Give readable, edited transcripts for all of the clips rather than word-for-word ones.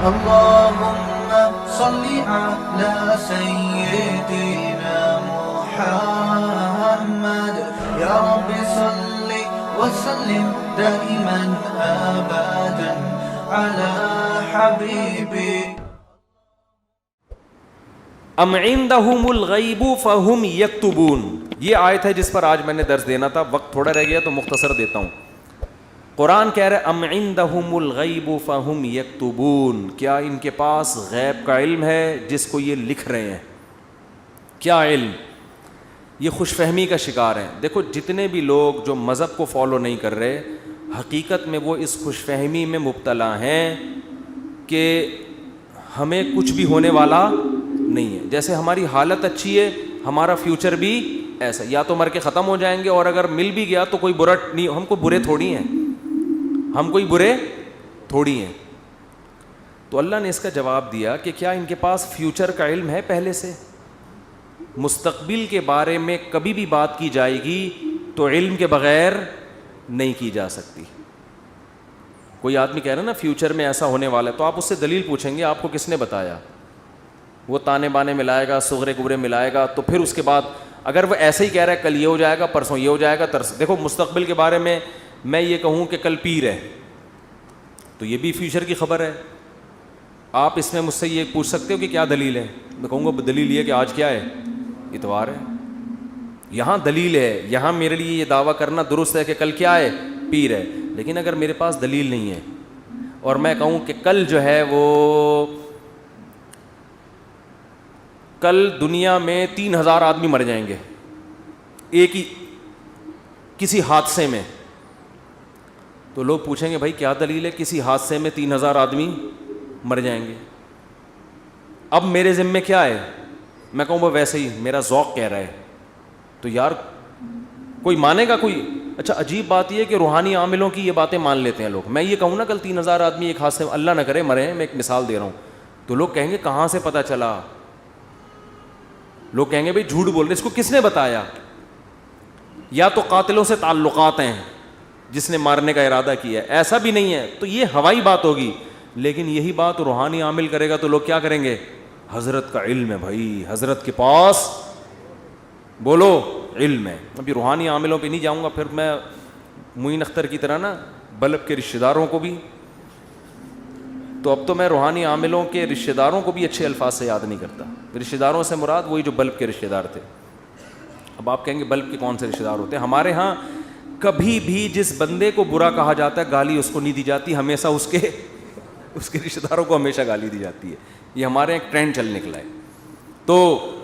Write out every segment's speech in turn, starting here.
اللهم صل على سيدنا محمد يا رب صل وسلم دائما ابدا على حبيبي. ام عندهم الغیب فهم یکتبون، یہ آیت ہے جس پر آج میں نے درس دینا تھا، وقت تھوڑا رہ گیا تو مختصر دیتا ہوں. قرآن کہہ رہے ام عندهم الغیب فهم یکتبون، کیا ان کے پاس غیب کا علم ہے جس کو یہ لکھ رہے ہیں؟ کیا علم؟ یہ خوش فہمی کا شکار ہیں. دیکھو جتنے بھی لوگ جو مذہب کو فالو نہیں کر رہے، حقیقت میں وہ اس خوش فہمی میں مبتلا ہیں کہ ہمیں کچھ بھی ہونے والا نہیں ہے. جیسے ہماری حالت اچھی ہے، ہمارا فیوچر بھی ایسا، یا تو مر کے ختم ہو جائیں گے، اور اگر مل بھی گیا تو کوئی برا نہیں، ہم کوئی برے تھوڑی ہیں، ہم کوئی برے تھوڑی ہیں. تو اللہ نے اس کا جواب دیا کہ کیا ان کے پاس فیوچر کا علم ہے پہلے سے؟ مستقبل کے بارے میں کبھی بھی بات کی جائے گی تو علم کے بغیر نہیں کی جا سکتی. کوئی آدمی کہہ رہا ہے نا فیوچر میں ایسا ہونے والا ہے، تو آپ اس سے دلیل پوچھیں گے آپ کو کس نے بتایا؟ وہ تانے بانے ملائے گا، صغرے کبرے ملائے گا، تو پھر اس کے بعد اگر وہ ایسے ہی کہہ رہا ہے کل یہ ہو جائے گا، پرسوں یہ ہو جائے گا، دیکھو مستقبل کے بارے میں یہ کہوں کہ کل پیر ہے تو یہ بھی فیوچر کی خبر ہے. آپ اس میں مجھ سے یہ پوچھ سکتے ہو کہ کیا دلیل ہے؟ میں کہوں گا دلیل یہ کہ آج کیا ہے؟ اتوار ہے. یہاں دلیل ہے، یہاں میرے لیے یہ دعویٰ کرنا درست ہے کہ کل کیا ہے؟ پیر ہے. لیکن اگر میرے پاس دلیل نہیں ہے اور میں کہوں کہ کل جو ہے وہ کل دنیا میں 3000 آدمی مر جائیں گے ایک ہی کسی حادثے میں، تو لوگ پوچھیں گے بھائی کیا دلیل ہے کسی حادثے میں 3000 آدمی مر جائیں گے؟ اب میرے ذمے کیا ہے؟ میں کہوں وہ ویسے ہی میرا ذوق کہہ رہا ہے. تو یار کوئی مانے گا کوئی؟ اچھا عجیب بات یہ ہے کہ روحانی عاملوں کی یہ باتیں مان لیتے ہیں لوگ. میں یہ کہوں نا کل 3000 آدمی ایک حادثے میں، اللہ نہ کرے مرے ہیں، میں ایک مثال دے رہا ہوں، تو لوگ کہیں گے کہاں سے پتہ چلا؟ لوگ کہیں گے بھائی جھوٹ بول رہے، اس کو کس نے بتایا؟ یا تو قاتلوں سے تعلقات ہیں جس نے مارنے کا ارادہ کیا ہے، ایسا بھی نہیں ہے تو یہ ہوائی بات ہوگی. لیکن یہی بات روحانی عامل کرے گا تو لوگ کیا کریں گے؟ حضرت کا علم ہے بھائی، حضرت کے پاس بولو علم ہے. ابھی روحانی عاملوں پہ نہیں جاؤں گا، پھر میں معین اختر کی طرح نا بلب کے رشتہ داروں کو بھی، تو اب تو میں روحانی عاملوں کے رشتہ داروں کو بھی اچھے الفاظ سے یاد نہیں کرتا. رشتہ داروں سے مراد وہی جو بلب کے رشتہ دار تھے. اب آپ کہیں گے بلب کے کون سے رشتہ دار ہوتے ہیں؟ ہمارے ہاں کبھی بھی جس بندے کو برا کہا جاتا ہے گالی اس کو نہیں دی جاتی، ہمیشہ اس کے رشتہ داروں کو ہمیشہ گالی دی جاتی ہے. یہ ہمارے ایک ٹرینڈ چل نکلا ہے. تو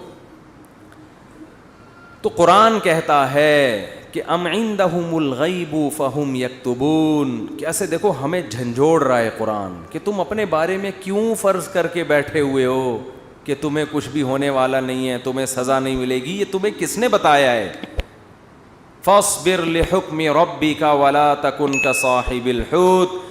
قرآن کہتا ہے کہ ام عندهم الغیب فہم یکتبون. کیسے دیکھو ہمیں جھنجھوڑ رہا ہے قرآن کہ تم اپنے بارے میں کیوں فرض کر کے بیٹھے ہوئے ہو کہ تمہیں کچھ بھی ہونے والا نہیں ہے، تمہیں سزا نہیں ملے گی. یہ تمہیں کس نے بتایا ہے؟ فاصبر لحکم ربک ولا تکن کصاحب الحوت.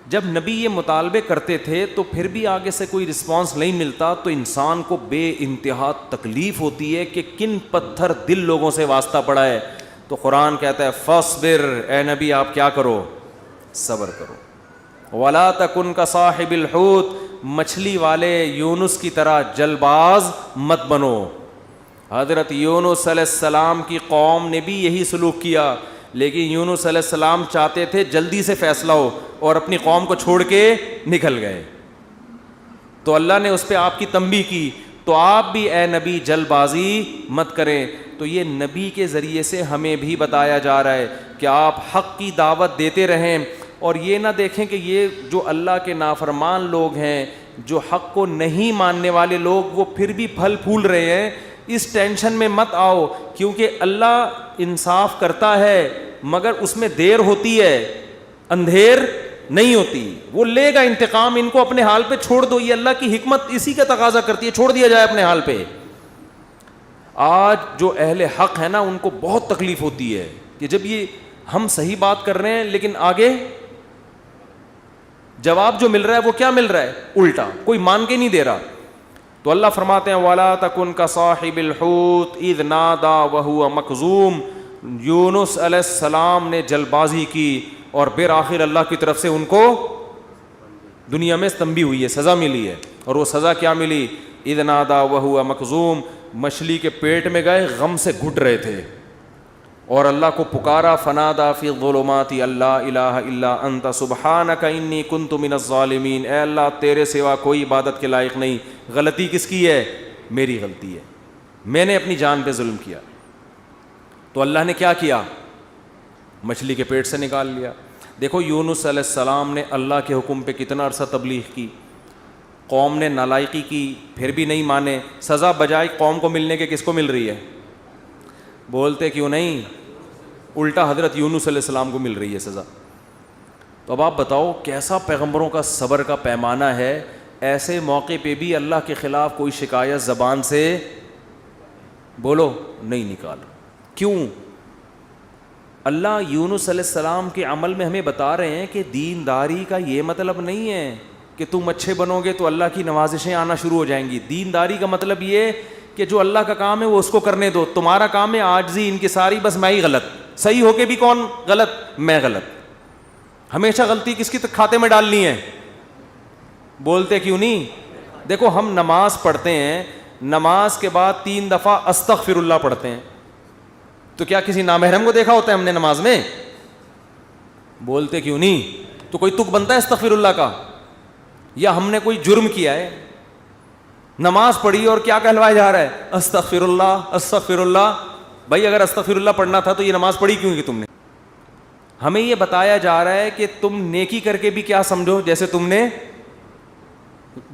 جب نبی یہ مطالبے کرتے تھے تو پھر بھی آگے سے کوئی رسپانس نہیں ملتا تو انسان کو بے انتہا تکلیف ہوتی ہے کہ کن پتھر دل لوگوں سے واسطہ پڑا ہے. تو قرآن کہتا ہے فاصبر، اے نبی آپ کیا کرو؟ صبر کرو. ولا تکن کصاحب الحوت، مچھلی والے یونس کی طرح جل باز مت بنو. حضرت یونس علیہ السلام کی قوم نے بھی یہی سلوک کیا، لیکن یونس علیہ السلام چاہتے تھے جلدی سے فیصلہ ہو اور اپنی قوم کو چھوڑ کے نکل گئے. تو اللہ نے اس پہ آپ کی تنبیہ کی. تو آپ بھی اے نبی جل بازی مت کریں. تو یہ نبی کے ذریعے سے ہمیں بھی بتایا جا رہا ہے کہ آپ حق کی دعوت دیتے رہیں، اور یہ نہ دیکھیں کہ یہ جو اللہ کے نافرمان لوگ ہیں، جو حق کو نہیں ماننے والے لوگ، وہ پھر بھی پھل پھول رہے ہیں. اس ٹینشن میں مت آؤ، کیونکہ اللہ انصاف کرتا ہے مگر اس میں دیر ہوتی ہے، اندھیر نہیں ہوتی. وہ لے گا انتقام، ان کو اپنے حال پہ چھوڑ دو. یہ اللہ کی حکمت اسی کا تقاضا کرتی ہے، چھوڑ دیا جائے اپنے حال پہ. آج جو اہل حق ہے نا ان کو بہت تکلیف ہوتی ہے کہ جب یہ ہم صحیح بات کر رہے ہیں لیکن آگے جواب جو مل رہا ہے وہ کیا مل رہا ہے؟ الٹا، کوئی مان کے نہیں دے رہا. تو اللہ فرماتے ہیں وَلَا تَكُنْ كَصَاحِبِ الْحُوتِ إِذْ نَادَى وَهُوَ مَكْظُومٌ. یونس علیہ السلام نے جل بازی کی اور بالآخر اللہ کی طرف سے ان کو دنیا میں تنبیہ ہوئی ہے, سزا ملی ہے. اور وہ سزا کیا ملی؟ اذ نادا وہو مکظوم, مچھلی کے پیٹ میں گئے, غم سے گھٹ رہے تھے اور اللہ کو پکارا, فنادا فی الظلمات اللہ الہ الا انت سبحانک انی کنت من الظالمین, اے اللہ تیرے سوا کوئی عبادت کے لائق نہیں. غلطی کس کی ہے؟ میری غلطی ہے, میں نے اپنی جان پہ ظلم کیا. تو اللہ نے کیا کیا؟ مچھلی کے پیٹ سے نکال لیا. دیکھو یونس علیہ السلام نے اللہ کے حکم پہ کتنا عرصہ تبلیغ کی, قوم نے نالائقی کی, پھر بھی نہیں مانے. سزا بجائے قوم کو ملنے کے کس کو مل رہی ہے؟ بولتے کیوں نہیں؟ الٹا حضرت یونس علیہ السلام کو مل رہی ہے سزا. تو اب آپ بتاؤ کیسا پیغمبروں کا صبر کا پیمانہ ہے. ایسے موقع پہ بھی اللہ کے خلاف کوئی شکایت زبان سے بولو نہیں نکال. کیوں؟ اللہ یونس علیہ السلام کے عمل میں ہمیں بتا رہے ہیں کہ دینداری کا یہ مطلب نہیں ہے کہ تم اچھے بنو گے تو اللہ کی نوازشیں آنا شروع ہو جائیں گی. دینداری کا مطلب یہ کہ جو اللہ کا کام ہے وہ اس کو کرنے دو. تمہارا کام ہے عاجزی انکساری, بس میں ہی غلط, صحیح ہو کے بھی کون غلط؟ میں غلط. ہمیشہ غلطی کس کی کھاتے میں ڈالنی ہے؟ بولتے کیوں نہیں؟ دیکھو ہم نماز پڑھتے ہیں, نماز کے بعد 3 دفعہ استغفر اللہ پڑھتے ہیں, تو کیا کسی نامحرم کو دیکھا ہوتا ہے ہم نے نماز میں؟ بولتے کیوں نہیں؟ تو کوئی تک بنتا ہے استغفر اللہ کا؟ یا ہم نے کوئی جرم کیا ہے, نماز پڑھی اور کیا کہلوایا جا رہا ہے؟ استغفر اللہ استغفر اللہ. بھائی اگر استغفر اللہ پڑھنا تھا تو یہ نماز پڑھی کیوں کی تم نے؟ ہمیں یہ بتایا جا رہا ہے کہ تم نیکی کر کے بھی کیا سمجھو جیسے تم نے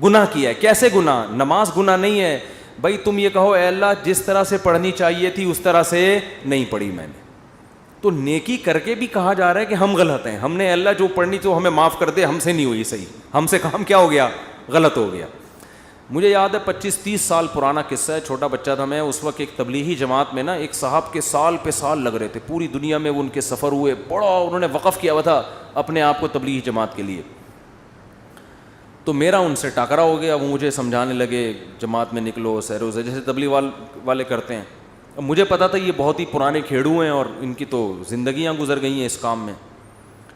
گناہ کیا ہے. کیسے گناہ؟ نماز گناہ نہیں ہے. بھائی تم یہ کہو اے اللہ جس طرح سے پڑھنی چاہیے تھی اس طرح سے نہیں پڑھی میں نے, تو نیکی کر کے بھی کہا جا رہا ہے کہ ہم غلط ہیں. ہم نے اللہ جو پڑھنی تو ہمیں معاف کر دے, ہم سے نہیں ہوئی صحیح, ہم سے کام کیا ہو گیا؟ غلط ہو گیا. مجھے یاد ہے 25-30 سال پرانا قصہ ہے, چھوٹا بچہ تھا میں اس وقت. ایک تبلیغی جماعت میں نا ایک صاحب کے سال پہ سال لگ رہے تھے, پوری دنیا میں وہ ان کے سفر ہوئے, بڑا انہوں نے وقف کیا ہوا تھا اپنے آپ کو تبلیغی جماعت کے لیے. تو میرا ان سے ٹاکرا ہو گیا. وہ مجھے سمجھانے لگے جماعت میں نکلو سیروزہ جیسے تبلیغ والے کرتے ہیں. اب مجھے پتا تھا یہ بہت ہی پرانے کھیڑو ہیں اور ان کی تو زندگیاں گزر گئی ہیں اس کام میں.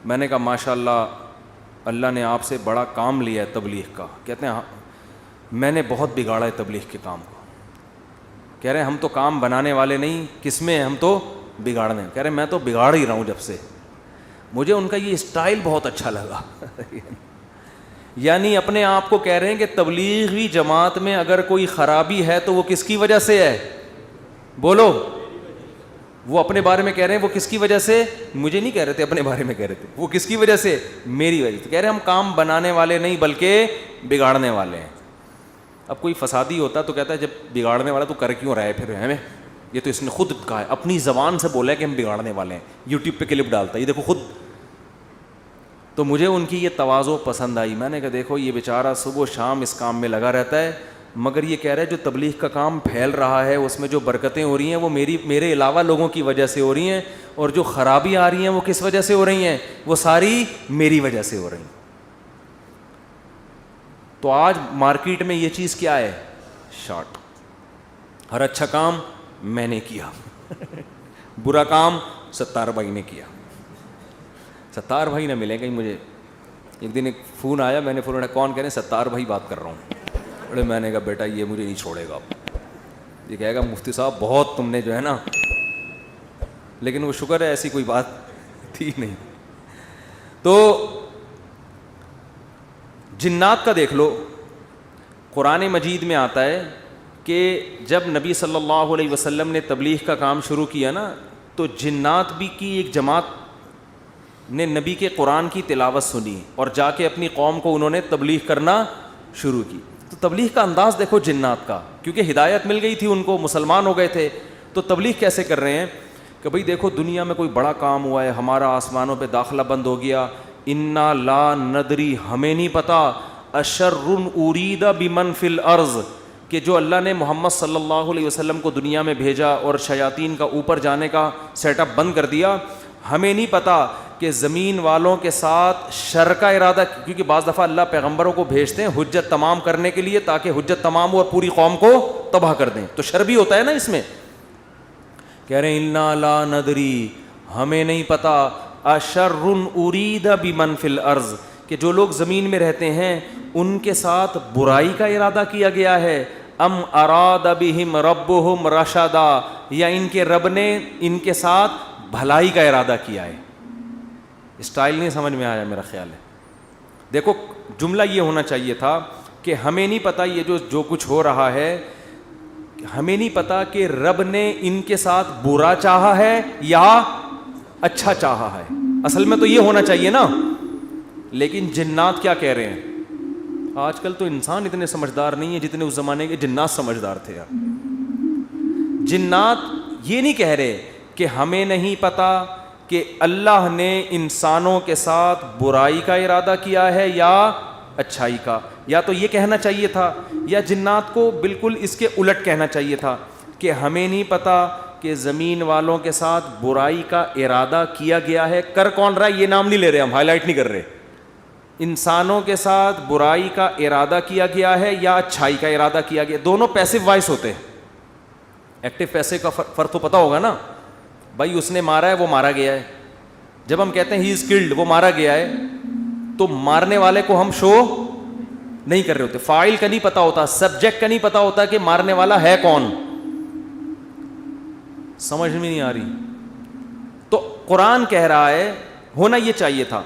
میں نے کہا ماشاء اللہ اللہ نے آپ سے بڑا کام لیا ہے تبلیغ کا. کہتے ہیں میں نے بہت بگاڑا ہے تبلیغ کے کام کو. کہہ رہے ہیں ہم تو کام بنانے والے نہیں, کس میں ہم تو بگاڑنے. کہہ رہے ہیں میں تو بگاڑ ہی رہا ہوں جب سے. مجھے ان کا یہ اسٹائل بہت اچھا لگا. یعنی اپنے آپ کو کہہ رہے ہیں کہ تبلیغی جماعت میں اگر کوئی خرابی ہے تو وہ کس کی وجہ سے ہے؟ بولو. وہ اپنے بارے میں کہہ رہے ہیں وہ کس کی وجہ سے؟ مجھے نہیں کہہ رہے تھے, اپنے بارے میں کہہ رہے تھے. وہ کس کی وجہ سے؟ میری وجہ سے. کہہ رہے ہیں ہم کام بنانے والے نہیں بلکہ بگاڑنے والے ہیں. اب کوئی فسادی ہوتا تو کہتا ہے جب بگاڑنے والا تو کر کیوں رہا ہے پھر ہمیں؟ یہ تو اس نے خود کہا ہے, اپنی زبان سے بولا ہے کہ ہم بگاڑنے والے ہیں. یوٹیوب پہ کلپ ڈالتا ہے یہ دیکھو خود. تو مجھے ان کی یہ تواضع پسند آئی. میں نے کہا دیکھو یہ بیچارہ صبح و شام اس کام میں لگا رہتا ہے, مگر یہ کہہ رہا ہے جو تبلیغ کا کام پھیل رہا ہے اس میں جو برکتیں ہو رہی ہیں وہ میرے علاوہ لوگوں کی وجہ سے ہو رہی ہیں, اور جو خرابی آ رہی ہیں وہ کس وجہ سے ہو رہی ہیں؟ وہ ساری میری وجہ سے ہو رہی ہیں. تو آج مارکیٹ میں یہ چیز کیا ہے؟ شارٹ. ہر اچھا کام میں نے کیا, برا کام ستار بھائی نے کیا. ستار بھائی نہ ملے کہیں مجھے. ایک دن ایک فون آیا, میں نے فون اٹھایا, کون؟ کہہ رہے ہیں ستار بھائی بات کر رہا ہوں. بڑے میں نے کہا بیٹا یہ مجھے نہیں چھوڑے گا, یہ کہے گا مفتی صاحب بہت تم نے جو ہے نا, لیکن وہ شکر ہے ایسی کوئی بات تھی نہیں. تو جنات کا دیکھ لو, قرآن مجید میں آتا ہے کہ جب نبی صلی اللہ علیہ وسلم نے تبلیغ کا کام شروع کیا نا تو جنات بھی کی ایک جماعت نے نبی کے قرآن کی تلاوت سنی اور جا کے اپنی قوم کو انہوں نے تبلیغ کرنا شروع کی. تو تبلیغ کا انداز دیکھو جنات کا, کیونکہ ہدایت مل گئی تھی ان کو, مسلمان ہو گئے تھے. تو تبلیغ کیسے کر رہے ہیں کہ بھئی دیکھو دنیا میں کوئی بڑا کام ہوا ہے, ہمارا آسمانوں پہ داخلہ بند ہو گیا, انا لا ندری ہمیں نہیں پتا, اشر ارید بمن فی الارض کہ جو اللہ نے محمد صلی اللہ علیہ وسلم کو دنیا میں بھیجا اور شیاطین کا اوپر جانے کا سیٹ اپ بند کر دیا, ہمیں نہیں پتا کہ زمین والوں کے ساتھ شر کا ارادہ, کیونکہ بعض دفعہ اللہ پیغمبروں کو بھیجتے ہیں حجت تمام کرنے کے لیے تاکہ حجت تمام ہو اور پوری قوم کو تباہ کر دیں, تو شر بھی ہوتا ہے نا اس میں. کہہ رہے ہیں انا لا ندری ہمیں نہیں پتا, اشر ارید بمن فی الارض کہ جو لوگ زمین میں رہتے ہیں ان کے ساتھ برائی کا ارادہ کیا گیا ہے؟ ام اراد بہم ربہم رشدا، یا ان کے رب نے ان کے ساتھ بھلائی کا ارادہ کیا ہے؟ اسٹائل نہیں سمجھ میں آیا میرا خیال ہے. دیکھو جملہ یہ ہونا چاہیے تھا کہ ہمیں نہیں پتا یہ جو کچھ ہو رہا ہے، ہمیں نہیں پتا کہ رب نے ان کے ساتھ برا چاہا ہے یا اچھا چاہا ہے. اصل میں تو یہ ہونا چاہیے نا. لیکن جنات کیا کہہ رہے ہیں؟ آج کل تو انسان اتنے سمجھدار نہیں ہے جتنے اس زمانے کے جنات سمجھدار تھے یار. جنات یہ نہیں کہہ رہے کہ ہمیں نہیں پتا کہ اللہ نے انسانوں کے ساتھ برائی کا ارادہ کیا ہے یا اچھائی کا. یا تو یہ کہنا چاہیے تھا، یا جنات کو بالکل اس کے الٹ کہنا چاہیے تھا کہ ہمیں نہیں پتا کہ زمین والوں کے ساتھ برائی کا ارادہ کیا گیا ہے. کر کون رہا ہے یہ نام نہیں لے رہے، ہم ہائی لائٹ نہیں کر رہے. انسانوں کے ساتھ برائی کا ارادہ کیا گیا ہے یا اچھائی کا ارادہ کیا گیا. دونوں پیسو وائس ہوتے ہیں. ایکٹیو پیسے کا فرق تو پتہ ہوگا نا. بھائی اس نے مارا ہے، وہ مارا گیا ہے. جب ہم کہتے ہیں ہی از کلڈ، وہ مارا گیا ہے، تو مارنے والے کو ہم شو نہیں کر رہے ہوتے. فاعل کا نہیں پتا ہوتا، سبجیکٹ کا نہیں پتا ہوتا کہ مارنے والا ہے کون. سمجھ میں نہیں آ رہی. تو قرآن کہہ رہا ہے ہونا یہ چاہیے تھا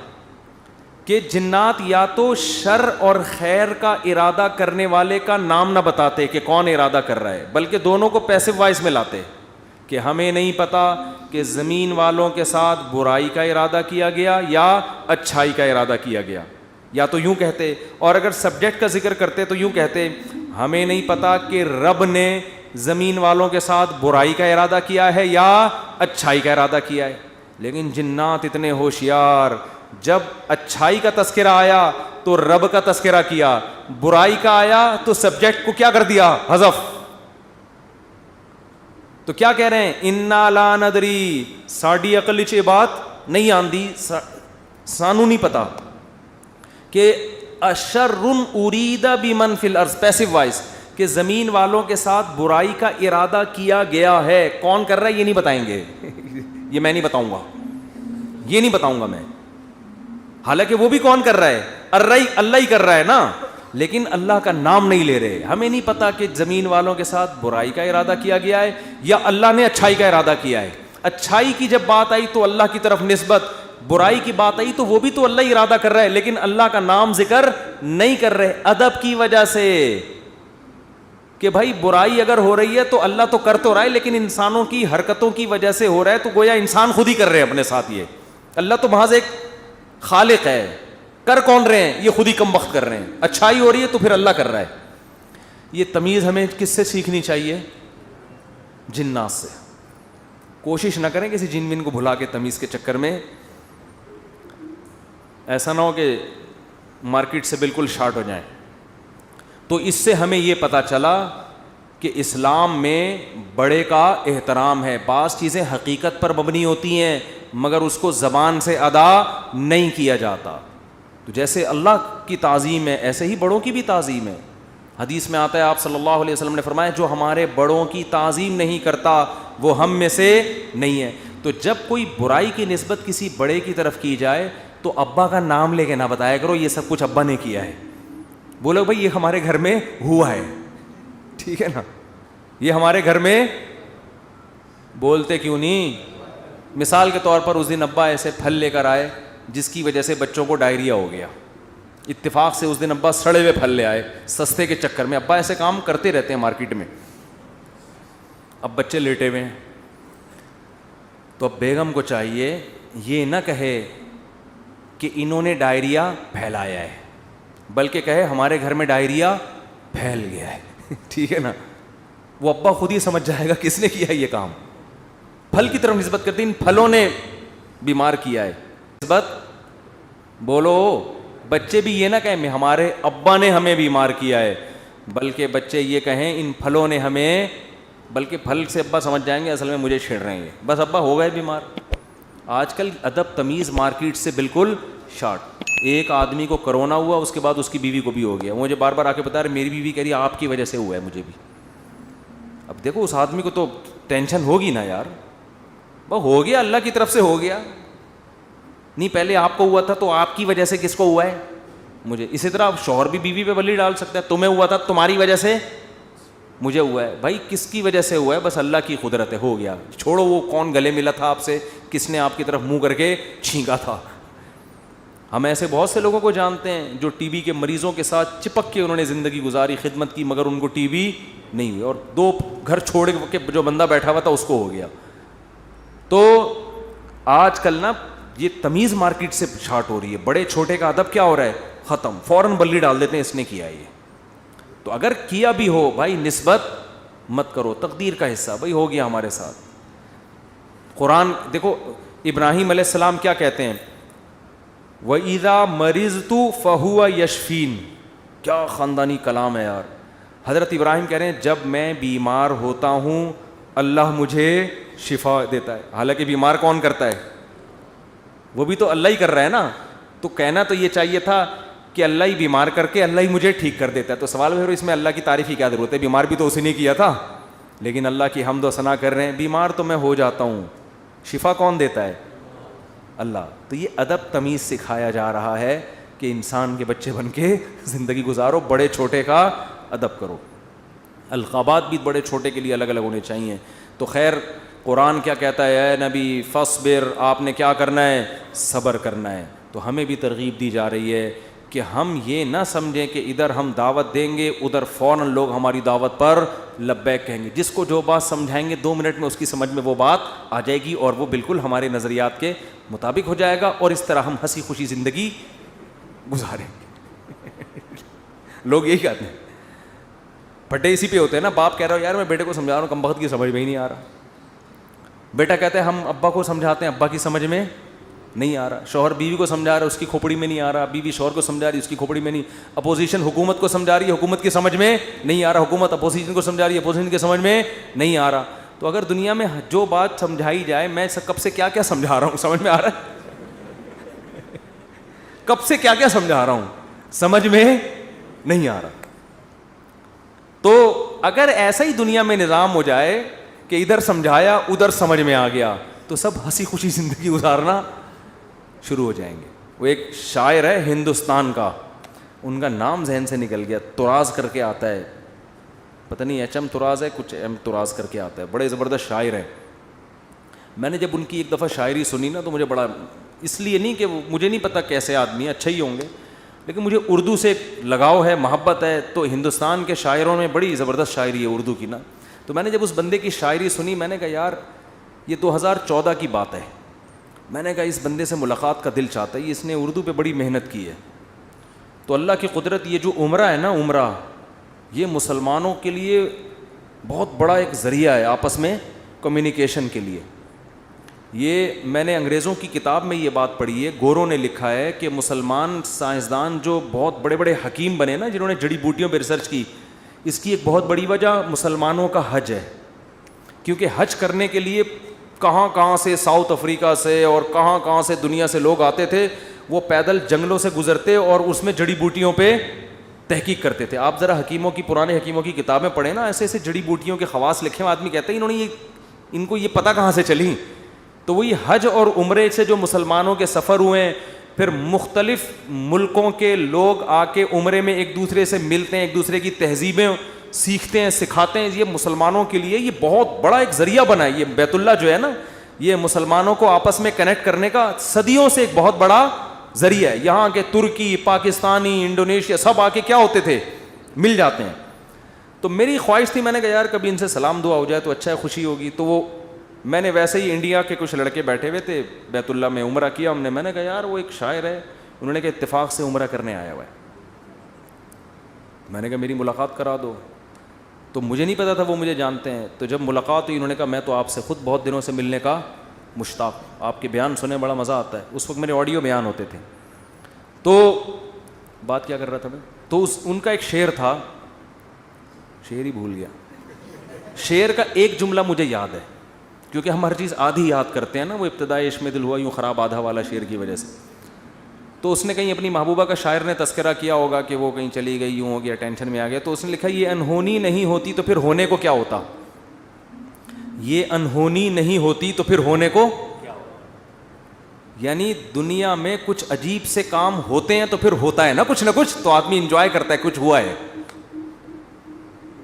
کہ جنات یا تو شر اور خیر کا ارادہ کرنے والے کا نام نہ بتاتے کہ کون ارادہ کر رہا ہے، بلکہ دونوں کو پیسو وائس میں لاتے کہ ہمیں نہیں پتا کہ زمین والوں کے ساتھ برائی کا ارادہ کیا گیا یا اچھائی کا ارادہ کیا گیا. یا تو یوں کہتے، اور اگر سبجیکٹ کا ذکر کرتے تو یوں کہتے ہمیں نہیں پتا کہ رب نے زمین والوں کے ساتھ برائی کا ارادہ کیا ہے یا اچھائی کا ارادہ کیا ہے. لیکن جنات اتنے ہوشیار، جب اچھائی کا تذکرہ آیا تو رب کا تذکرہ کیا، برائی کا آیا تو سبجیکٹ کو کیا کر دیا؟ حذف. تو کیا کہہ رہے ہیں؟ انا لا ندری، ساڈی عقل چ بات نہیں آندی، سانو نہیں پتا کہ اشر ارید بمن فی الارض، پیسو وائس، کہ زمین والوں کے ساتھ برائی کا ارادہ کیا گیا ہے. کون کر رہا ہے یہ نہیں بتائیں گے. یہ میں نہیں بتاؤں گا، یہ نہیں بتاؤں گا میں. حالانکہ وہ بھی کون کر رہا ہے؟ اللہ ہی کر رہا ہے نا، لیکن اللہ کا نام نہیں لے رہے. ہمیں نہیں پتا کہ زمین والوں کے ساتھ برائی کا ارادہ کیا گیا ہے یا اللہ نے اچھائی کا ارادہ کیا ہے. اچھائی کی جب بات آئی تو اللہ کی طرف نسبت، برائی کی بات آئی تو وہ بھی تو اللہ ہی ارادہ کر رہا ہے، لیکن اللہ کا نام ذکر نہیں کر رہے. ادب کی وجہ سے کہ بھائی برائی اگر ہو رہی ہے تو اللہ تو کر تو رہا ہے، لیکن انسانوں کی حرکتوں کی وجہ سے ہو رہا ہے، تو گویا انسان خود ہی کر رہے ہیں اپنے ساتھ. یہ اللہ تو محض ایک خالق ہے. کر کون رہے ہیں؟ یہ خود ہی کم وقت کر رہے ہیں. اچھائی ہو رہی ہے تو پھر اللہ کر رہا ہے. یہ تمیز ہمیں کس سے سیکھنی چاہیے؟ جنات سے. کوشش نہ کریں کسی جن ون کو بھلا کے تمیز کے چکر میں ایسا نہ ہو کہ مارکیٹ سے بالکل شارٹ ہو جائیں. تو اس سے ہمیں یہ پتہ چلا کہ اسلام میں بڑے کا احترام ہے. بعض چیزیں حقیقت پر مبنی ہوتی ہیں مگر اس کو زبان سے ادا نہیں کیا جاتا. تو جیسے اللہ کی تعظیم ہے ایسے ہی بڑوں کی بھی تعظیم ہے. حدیث میں آتا ہے آپ صلی اللہ علیہ وسلم نے فرمایا جو ہمارے بڑوں کی تعظیم نہیں کرتا وہ ہم میں سے نہیں ہے. تو جب کوئی برائی کی نسبت کسی بڑے کی طرف کی جائے تو ابا کا نام لے کے نہ بتایا کرو یہ سب کچھ ابا نے کیا ہے. بولو بھائی یہ ہمارے گھر میں ہوا ہے، ٹھیک ہے نا، یہ ہمارے گھر میں. بولتے کیوں نہیں؟ مثال کے طور پر اس دن ابا ایسے پھل لے کر آئے جس کی وجہ سے بچوں کو ڈائریا ہو گیا. اتفاق سے اس دن ابا سڑے ہوئے پھل لے آئے سستے کے چکر میں. ابا ایسے کام کرتے رہتے ہیں مارکیٹ میں. اب بچے لیٹے ہوئے ہیں تو اب بیگم کو چاہیے یہ نہ کہے کہ انہوں نے ڈائریا پھیلایا ہے، بلکہ کہے ہمارے گھر میں ڈائریا پھیل گیا ہے. ٹھیک ہے نا. وہ ابا خود ہی سمجھ جائے گا کس نے کیا یہ کام. پھل کی طرف نسبت کرتے ان پھلوں نے بیمار کیا ہے. نسبت بولو. بچے بھی یہ نہ کہیں ہمارے ابا نے ہمیں بیمار کیا ہے، بلکہ بچے یہ کہیں ان پھلوں نے ہمیں، بلکہ پھل سے ابا سمجھ جائیں گے اصل میں مجھے چھیڑ رہے ہیں، بس ابا ہو گئے بیمار. آج کل ادب تمیز مارکیٹ سے بالکل شارٹ. ایک آدمی کو کرونا ہوا اس کے بعد اس کی بیوی کو بھی ہو گیا. مجھے بار بار آ کے بتا رہے میری بیوی کہہ رہی آپ کی وجہ سے ہوا ہے مجھے بھی. اب دیکھو اس آدمی کو تو ٹینشن ہوگی نا یار. بس ہو گیا اللہ کی طرف سے ہو گیا. نہیں پہلے آپ کو ہوا تھا تو آپ کی وجہ سے کس کو ہوا ہے؟ مجھے. اسی طرح شوہر بھی بیوی پہ بلی ڈال سکتا ہے, تمہیں ہوا تھا تمہاری وجہ سے مجھے ہوا ہے. بھائی کس کی وجہ سے ہوا ہے؟ بس اللہ کی قدرت ہے, ہو گیا. چھوڑو وہ کون گلے ملا تھا آپ سے, کس نے آپ کی طرف منہ کر کے چھینکا تھا. ہم ایسے بہت سے لوگوں کو جانتے ہیں جو ٹی بی کے مریضوں کے ساتھ چپک کے انہوں نے زندگی گزاری, خدمت کی, مگر ان کو ٹی بی نہیں ہوئی, اور 2 گھر چھوڑ کے جو بندہ بیٹھا ہوا تھا اس کو ہو گیا. تو آج کل نا یہ تمیز مارکیٹ سے شارٹ ہو رہی ہے, بڑے چھوٹے کا ادب کیا ہو رہا ہے, ختم, فوراً بلی ڈال دیتے ہیں اس نے کیا یہ. تو اگر کیا بھی ہو بھائی نسبت مت کرو, تقدیر کا حصہ, بھائی ہو گیا ہمارے ساتھ. قرآن دیکھو ابراہیم علیہ السلام کیا کہتے ہیں, وَإِذَا مَرِضْتُ فَهُوَ يَشْفِينِ. کیا خاندانی کلام ہے یار. حضرت ابراہیم کہہ رہے ہیں جب میں بیمار ہوتا ہوں اللہ مجھے شفا دیتا ہے. حالانکہ بیمار کون کرتا ہے؟ وہ بھی تو اللہ ہی کر رہا ہے نا. تو کہنا تو یہ چاہیے تھا کہ اللہ ہی بیمار کر کے اللہ ہی مجھے ٹھیک کر دیتا ہے. تو سوال ہے اس میں اللہ کی تعریف کی کیا ضرورت ہے؟ بیمار بھی تو اسی نے کیا تھا. لیکن اللہ کی حمد و ثنا کر رہے ہیں, بیمار تو میں ہو جاتا ہوں, شفا کون دیتا ہے؟ اللہ. تو یہ ادب تمیز سکھایا جا رہا ہے کہ انسان کے بچے بن کے زندگی گزارو, بڑے چھوٹے کا ادب کرو. القابات بھی بڑے چھوٹے کے لیے الگ الگ ہونے چاہیے. تو خیر قرآن کیا کہتا ہے, اے نبی فاصبر, آپ نے کیا کرنا ہے؟ صبر کرنا ہے. تو ہمیں بھی ترغیب دی جا رہی ہے کہ ہم یہ نہ سمجھیں کہ ادھر ہم دعوت دیں گے ادھر فوراً لوگ ہماری دعوت پر لبیک کہیں گے. جس کو جو بات سمجھائیں گے 2 منٹ میں اس کی سمجھ میں وہ بات آ جائے گی اور وہ بالکل ہمارے نظریات کے مطابق ہو جائے گا, اور اس طرح ہم ہنسی خوشی زندگی گزاریں گے. لوگ یہی کہتے ہیں, پھٹے اسی پہ ہوتے ہیں نا. باپ کہہ رہا ہو یار میں بیٹے کو سمجھا رہا ہوں, کم وقت کی سمجھ میں ہی نہیں آ رہا. بیٹا کہتے ہیں ہم ابا کو سمجھاتے ہیں, ابا کی سمجھ میں نہیں آ رہا. شوہر بیوی کو سمجھا رہا ہے, اس کی کھوپڑی میں نہیں آ رہا. بیوی شوہر کو سمجھا رہی ہے, اس کی کھوپڑی میں نہیں. اپوزیشن حکومت کو سمجھا رہی ہے, حکومت کی سمجھ میں نہیں آ رہا. حکومت اپوزیشن کو سمجھا رہی ہے, اپوزیشن کی سمجھ میں نہیں آ رہا. تو اگر دنیا میں جو بات سمجھائی جائے, میں کب سے کیا کیا سمجھا رہا ہوں, سمجھ میں آ رہا ہے؟ کب سے کیا کیا سمجھا رہا ہوں, سمجھ میں نہیں آ رہا. تو اگر ایسا ہی دنیا میں نظام ہو جائے کہ ادھر سمجھایا ادھر سمجھ میں آ گیا, تو سب ہنسی خوشی زندگی گزارنا شروع ہو جائیں گے. وہ ایک شاعر ہے ہندوستان کا, ان کا نام ذہن سے نکل گیا, طراز کر کے آتا ہے, پتہ نہیں ایچ ایم طراز ہے, کچھ ایم طراز کر کے آتا ہے, بڑے زبردست شاعر ہیں. میں نے جب ان کی ایک دفعہ شاعری سنی نا تو مجھے بڑا, اس لیے نہیں کہ مجھے نہیں پتہ کیسے آدمی ہیں, اچھے ہی ہوں گے, لیکن مجھے اردو سے لگاؤ ہے, محبت ہے. تو ہندوستان کے شاعروں میں بڑی زبردست شاعری ہے اردو کی نا. تو میں نے جب اس بندے کی شاعری سنی, میں نے کہا یار یہ 2014 کی بات ہے. میں نے کہا اس بندے سے ملاقات کا دل چاہتا ہے, اس نے اردو پہ بڑی محنت کی ہے. تو اللہ کی قدرت, یہ جو عمرہ ہے نا, عمرہ یہ مسلمانوں کے لیے بہت بڑا ایک ذریعہ ہے آپس میں کمیونیکیشن کے لیے. یہ میں نے انگریزوں کی کتاب میں یہ بات پڑھی ہے, گوروں نے لکھا ہے کہ مسلمان سائنسدان جو بہت بڑے بڑے حکیم بنے نا, جنہوں نے جڑی بوٹیوں پہ ریسرچ کی, اس کی ایک بہت بڑی وجہ مسلمانوں کا حج ہے. کیونکہ حج کرنے کے لیے کہاں کہاں سے, ساؤتھ افریقہ سے اور کہاں کہاں سے دنیا سے لوگ آتے تھے. وہ پیدل جنگلوں سے گزرتے اور اس میں جڑی بوٹیوں پہ تحقیق کرتے تھے. آپ ذرا حکیموں کی, پرانے حکیموں کی کتابیں پڑھیں نا, ایسے ایسے جڑی بوٹیوں کے خواص لکھے ہوئے, آدمی کہتے ہیں انہوں نے ان کو یہ پتہ کہاں سے چلی. تو وہی حج اور عمرے سے جو مسلمانوں کے سفر ہوئے, پھر مختلف ملکوں کے لوگ آ کے عمرے میں ایک دوسرے سے ملتے ہیں, ایک دوسرے کی تہذیبیں سیکھتے ہیں, سکھاتے ہیں. یہ مسلمانوں کے لیے یہ بہت بڑا ایک ذریعہ بنا ہے. یہ بیت اللہ جو ہے نا, یہ مسلمانوں کو آپس میں کنیکٹ کرنے کا صدیوں سے ایک بہت بڑا ذریعہ ہے. یہاں کے ترکی, پاکستانی, انڈونیشیا سب آ کے کیا ہوتے تھے, مل جاتے ہیں. تو میری خواہش تھی, میں نے کہا یار کبھی ان سے سلام دعا ہو جائے تو اچھا ہے, خوشی ہوگی. تو وہ میں نے ویسے ہی, انڈیا کے کچھ لڑکے بیٹھے ہوئے تھے, بیت اللہ میں عمرہ کیا ہم نے. میں نے کہا یار وہ ایک شاعر ہے, انہوں نے کہا اتفاق سے عمرہ کرنے آیا ہوا ہے. میں نے کہا میری ملاقات کرا دو. تو مجھے نہیں پتا تھا وہ مجھے جانتے ہیں. تو جب ملاقات ہوئی, انہوں نے کہا میں تو آپ سے خود بہت دنوں سے ملنے کا مشتاق ہوں, آپ کے بیان سنے بڑا مزہ آتا ہے. اس وقت میرے آڈیو بیان ہوتے تھے. تو بات کیا کر رہا تھا میں, تو ان کا ایک شعر تھا, شعر ہی بھول گیا. شعر کا ایک جملہ مجھے یاد ہے, کیونکہ ہم ہر چیز آدھی یاد کرتے ہیں نا. وہ ابتدائی عشق میں دل ہوا یوں خراب آدھا والا شعر کی وجہ سے. تو اس نے کہیں اپنی محبوبہ کا, شاعر نے تذکرہ کیا ہوگا کہ وہ کہیں چلی گئی, یوں ہو گیا, ٹینشن میں آ گیا. تو اس نے لکھا یہ انہونی نہیں ہوتی تو پھر ہونے کو کیا ہوتا, یہ انہونی نہیں ہوتی تو پھر ہونے کو, یعنی دنیا میں کچھ عجیب سے کام ہوتے ہیں تو پھر ہوتا ہے نا کچھ تو آدمی انجوائے کرتا ہے کچھ ہوا ہے.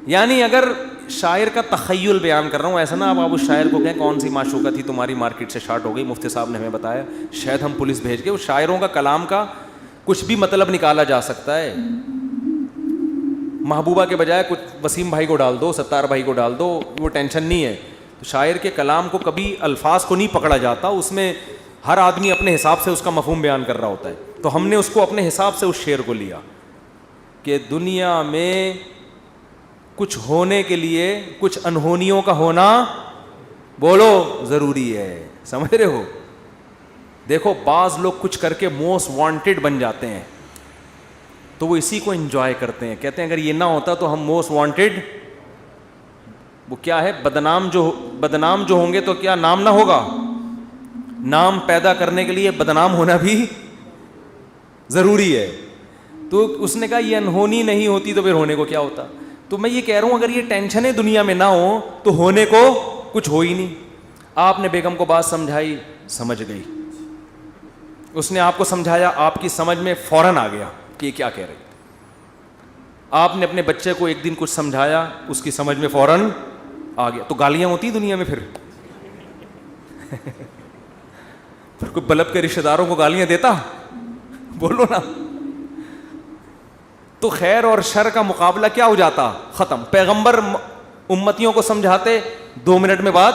یعنی اگر شاعر کا تخیل بیان کر رہا ہوں, ایسا نا آپ اس شاعر کو کہیں کون سی معشوقہ تھی تمہاری مارکیٹ سے شارٹ ہو گئی, مفتی صاحب نے ہمیں بتایا, شاید ہم پولیس بھیج کے. اس شاعروں کا کلام کا کچھ بھی مطلب نکالا جا سکتا ہے. محبوبہ کے بجائے کچھ وسیم بھائی کو ڈال دو, ستار بھائی کو ڈال دو, وہ ٹینشن نہیں ہے. تو شاعر کے کلام کو کبھی الفاظ کو نہیں پکڑا جاتا, اس میں ہر آدمی اپنے حساب سے اس کا مفہوم بیان کر رہا ہوتا ہے. تو ہم نے اس کو اپنے حساب سے اس شعر کو لیا کہ دنیا میں کچھ ہونے کے لیے کچھ انہونیوں کا ہونا بولو ضروری ہے. سمجھ رہے ہو؟ دیکھو بعض لوگ کچھ کر کے موسٹ وانٹیڈ بن جاتے ہیں تو وہ اسی کو انجوائے کرتے ہیں, کہتے ہیں اگر یہ نہ ہوتا تو ہم موسٹ وانٹیڈ, وہ کیا ہے, بدنام جو ہوں گے تو کیا نام نہ ہوگا. نام پیدا کرنے کے لیے بدنام ہونا بھی ضروری ہے. تو اس نے کہا یہ انہونی نہیں ہوتی تو پھر ہونے کو کیا ہوتا. تو میں یہ کہہ رہا ہوں اگر یہ ٹینشنیں دنیا میں نہ ہوں تو ہونے کو کچھ ہو ہی نہیں. آپ نے بیگم کو بات سمجھائی, سمجھ گئی. اس نے آپ کو سمجھایا, آپ کی سمجھ میں فوراً آ گیا کہ یہ کیا کہہ رہی. آپ نے اپنے بچے کو ایک دن کچھ سمجھایا, اس کی سمجھ میں فوراً آ گیا. تو گالیاں ہوتی دنیا میں پھر کوئی بلب کے رشتہ داروں کو گالیاں دیتا, بولو نا. تو خیر اور شر کا مقابلہ کیا ہو جاتا, ختم. پیغمبر امتیوں کو سمجھاتے, 2 منٹ میں بات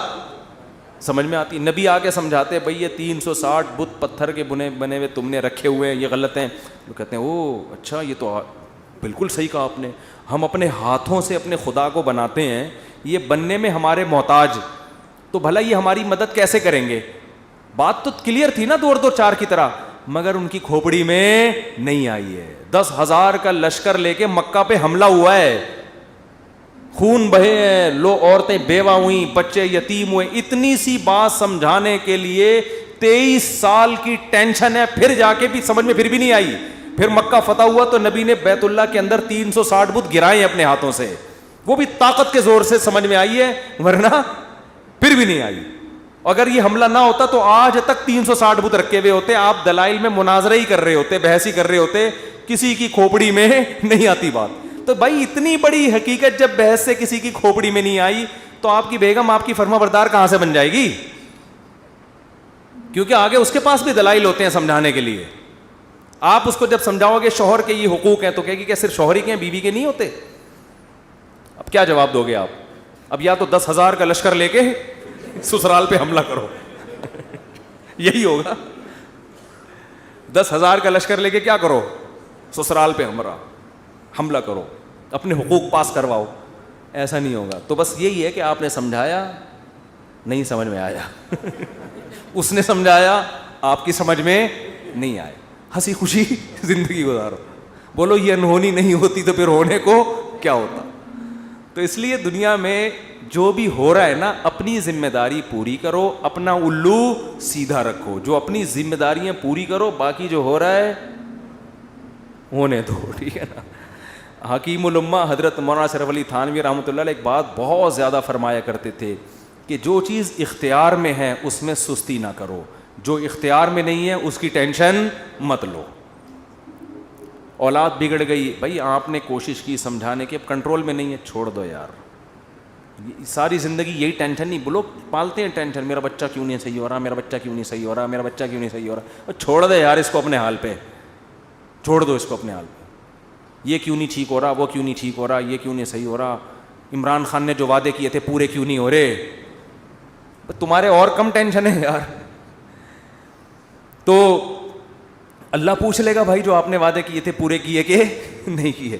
سمجھ میں آتی. نبی آ کے سمجھاتے, بھئی یہ 360 بت پتھر کے بنے ہوئے تم نے رکھے ہوئے ہیں, یہ غلط ہیں. وہ کہتے ہیں او اچھا, یہ تو بالکل صحیح کہا آپ نے, ہم اپنے ہاتھوں سے اپنے خدا کو بناتے ہیں, یہ بننے میں ہمارے محتاج, تو بھلا یہ ہماری مدد کیسے کریں گے. بات تو کلیئر تھی نا 2 اور 2 4 کی طرح, مگر ان کی کھوپڑی میں نہیں آئی ہے. 10,000 کا لشکر لے کے مکہ پہ حملہ ہوا ہے, خون بہے ہیں, لو عورتیں بیوہ ہوئیں, بچے یتیم ہوئے. اتنی سی بات سمجھانے کے لیے 23 سال کی ٹینشن ہے, پھر جا کے بھی سمجھ میں پھر بھی نہیں آئی. پھر مکہ فتح ہوا تو نبی نے بیت اللہ کے اندر 360 بت گرائے اپنے ہاتھوں سے, وہ بھی طاقت کے زور سے سمجھ میں آئی ہے, ورنہ پھر بھی نہیں آئی. اگر یہ حملہ نہ ہوتا تو آج تک 360 بت رکھے ہوئے ہوتے, آپ دلائل میں مناظرہ ہی کر رہے ہوتے, بحث ہی کر رہے ہوتے, کسی کی کھوپڑی میں نہیں آتی بات. تو بھائی اتنی بڑی حقیقت جب بحث سے کسی کی کھوپڑی میں نہیں آئی تو آپ کی بیگم آپ کی فرما بردار کہاں سے بن جائے گی, کیونکہ آگے اس کے پاس بھی دلائل ہوتے ہیں سمجھانے کے لیے. آپ اس کو جب سمجھاؤ گے شوہر کے یہ حقوق ہیں تو کہے گی کہ صرف شوہر ہی کے ہیں, بیوی کے نہیں ہوتے. اب کیا جواب دو گے آپ؟ اب یا تو 10,000 کا لشکر لے کے سسرال پہ حملہ کرو, یہی ہوگا. 10,000 کا لشکر لے کے کیا کرو, سسرال پہ حملہ کرو, اپنے حقوق پاس کرواؤ. ایسا نہیں ہوگا. تو بس یہی ہے کہ آپ نے سمجھایا, نہیں سمجھ میں آیا. اس نے سمجھایا, آپ کی سمجھ میں نہیں آیا. ہنسی خوشی زندگی گزارو. بولو یہ انہونی نہیں ہوتی تو پھر ہونے کو کیا ہوتا. تو اس لیے دنیا میں جو بھی ہو رہا ہے نا, اپنی ذمہ داری پوری کرو, اپنا الو سیدھا رکھو. جو اپنی ذمہ داریاں پوری کرو, باقی جو ہو رہا ہے ہونے دو, ٹھیک ہے نا. حکیم الامہ حضرت مولانا اشرف علی تھانوی رحمۃ اللہ علیہ ایک بات بہت زیادہ فرمایا کرتے تھے کہ جو چیز اختیار میں ہے اس میں سستی نہ کرو, جو اختیار میں نہیں ہے اس کی ٹینشن مت لو. اولاد بگڑ گئی, بھائی آپ نے کوشش کی سمجھانے کی, اب کنٹرول میں نہیں ہے, چھوڑ دو یار. ساری زندگی یہی ٹینشن نہیں, لوگ پالتے ہیں ٹینشن, میرا بچہ کیوں نہیں صحیح ہو رہا, میرا بچہ کیوں نہیں صحیح ہو رہا, میرا بچہ کیوں نہیں صحیح ہو رہا. چھوڑ دے یار اس کو اپنے حال پہ, چھوڑ دو اس کو اپنے حال پہ. یہ کیوں نہیں ٹھیک ہو رہا, وہ کیوں نہیں ٹھیک ہو رہا, یہ کیوں نہیں صحیح ہو رہا, عمران خان نے جو وعدے کیے تھے پورے کیوں نہیں ہو رہے. تمہارے اور کم ٹینشن ہے یار. تو اللہ پوچھ لے گا بھائی جو آپ نے وعدے کیے تھے پورے کیے کہ نہیں کیے.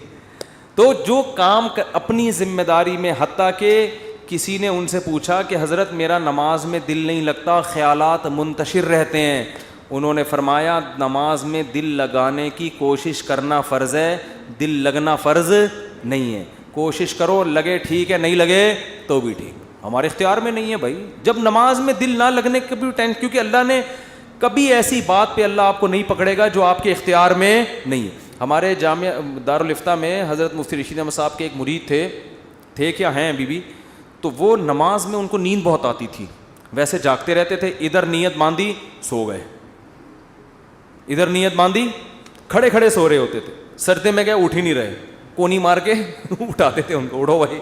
تو جو کام اپنی ذمہ داری میں, حتیٰ کہ کسی نے ان سے پوچھا کہ حضرت میرا نماز میں دل نہیں لگتا, خیالات منتشر رہتے ہیں. انہوں نے فرمایا نماز میں دل لگانے کی کوشش کرنا فرض ہے, دل لگنا فرض نہیں ہے. کوشش کرو, لگے ٹھیک ہے, نہیں لگے تو بھی ٹھیک, ہمارے اختیار میں نہیں ہے بھائی. جب نماز میں دل نہ لگنے کا بھی ٹینشن, کیونکہ اللہ نے کبھی ایسی بات پہ اللہ آپ کو نہیں پکڑے گا جو آپ کے اختیار میں نہیں ہے. ہمارے جامعہ دارالفتہ میں حضرت مفتی رشید احمد صاحب کے ایک مرید تھے کیا ہیں ابھی بھی, تو وہ نماز میں ان کو نیند بہت آتی تھی, ویسے جاگتے رہتے تھے, ادھر نیت باندھی سو گئے, ادھر نیت باندھی, کھڑے کھڑے سو رہے ہوتے تھے, سردے میں گئے اٹھ ہی نہیں رہے, کونی مار کے اٹھاتے تھے ان کو, اٹھو بھائی,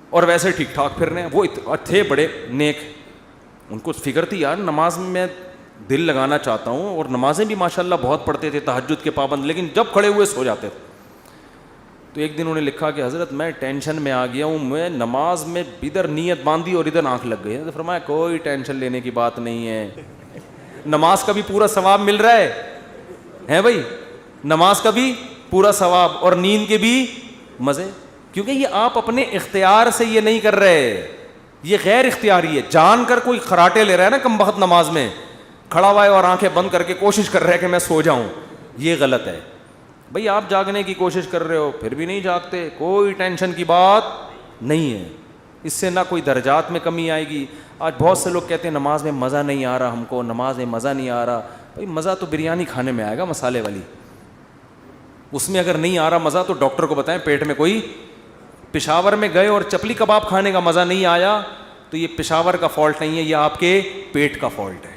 اور ویسے ٹھیک ٹھاک پھر رہے ہیں. وہ تھے بڑے نیک, ان کو فکر تھی یار نماز میں دل لگانا چاہتا ہوں, اور نمازیں بھی ماشاءاللہ بہت پڑھتے تھے, تہجد کے پابند, لیکن جب کھڑے ہوئے سو جاتے تھے. تو ایک دن انہوں نے لکھا کہ حضرت میں ٹینشن میں آ گیا ہوں, میں نماز میں ادھر نیت باندھی اور ادھر آنکھ لگ گئی. تو فرمایا کوئی ٹینشن لینے کی بات نہیں ہے, نماز کا بھی پورا ثواب مل رہا ہے بھائی, نماز کا بھی پورا ثواب اور نیند کے بھی مزے, کیونکہ یہ آپ اپنے اختیار سے یہ نہیں کر رہے, یہ غیر اختیاری ہے. جان کر کوئی خراٹے لے رہا ہے نا کم بخت نماز میں, کھڑا ہوا ہے اور آنکھیں بند کر کے کوشش کر رہا ہے کہ میں سو جاؤں, یہ غلط ہے. بھائی آپ جاگنے کی کوشش کر رہے ہو پھر بھی نہیں جاگتے, کوئی ٹینشن کی بات نہیں ہے, اس سے نہ کوئی درجات میں کمی آئے گی. آج بہت سے لوگ کہتے ہیں نماز میں مزہ نہیں آ رہا, ہم کو نماز میں مزہ نہیں آ رہا. بھائی مزہ تو بریانی کھانے میں آئے گا مسالے والی, اس میں اگر نہیں آ رہا مزہ تو ڈاکٹر کو بتائیں, پیٹ میں کوئی, پشاور میں گئے اور چپلی کباب کھانے کا مزہ نہیں آیا تو یہ پشاور کا فالٹ نہیں ہے, یہ آپ کے پیٹ کا فالٹ ہے.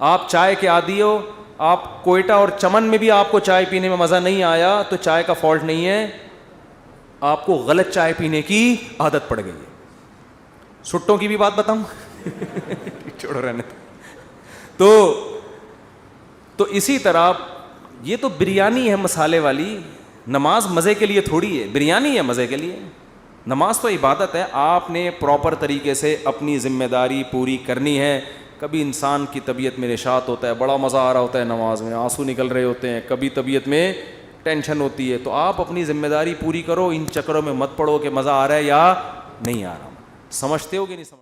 آپ چائے کے عادی ہو, آپ کوئٹہ اور چمن میں بھی آپ کو چائے پینے میں مزہ نہیں آیا تو چائے کا فالٹ نہیں ہے, آپ کو غلط چائے پینے کی عادت پڑ گئی ہے. سٹوں کی بھی بات بتاؤں چھوڑو رہنے. تو اسی طرح یہ تو بریانی ہے مسالے والی, نماز مزے کے لیے تھوڑی ہے, بریانی ہے مزے کے لیے. نماز تو عبادت ہے, آپ نے پراپر طریقے سے اپنی ذمہ داری پوری کرنی ہے. کبھی انسان کی طبیعت میں نشاط ہوتا ہے, بڑا مزہ آ رہا ہوتا ہے نماز میں, آنسو نکل رہے ہوتے ہیں, کبھی طبیعت میں ٹینشن ہوتی ہے, تو آپ اپنی ذمہ داری پوری کرو, ان چکروں میں مت پڑو کہ مزہ آ رہا ہے یا نہیں آ رہا. سمجھتے ہو کہ نہیں سمجھتے؟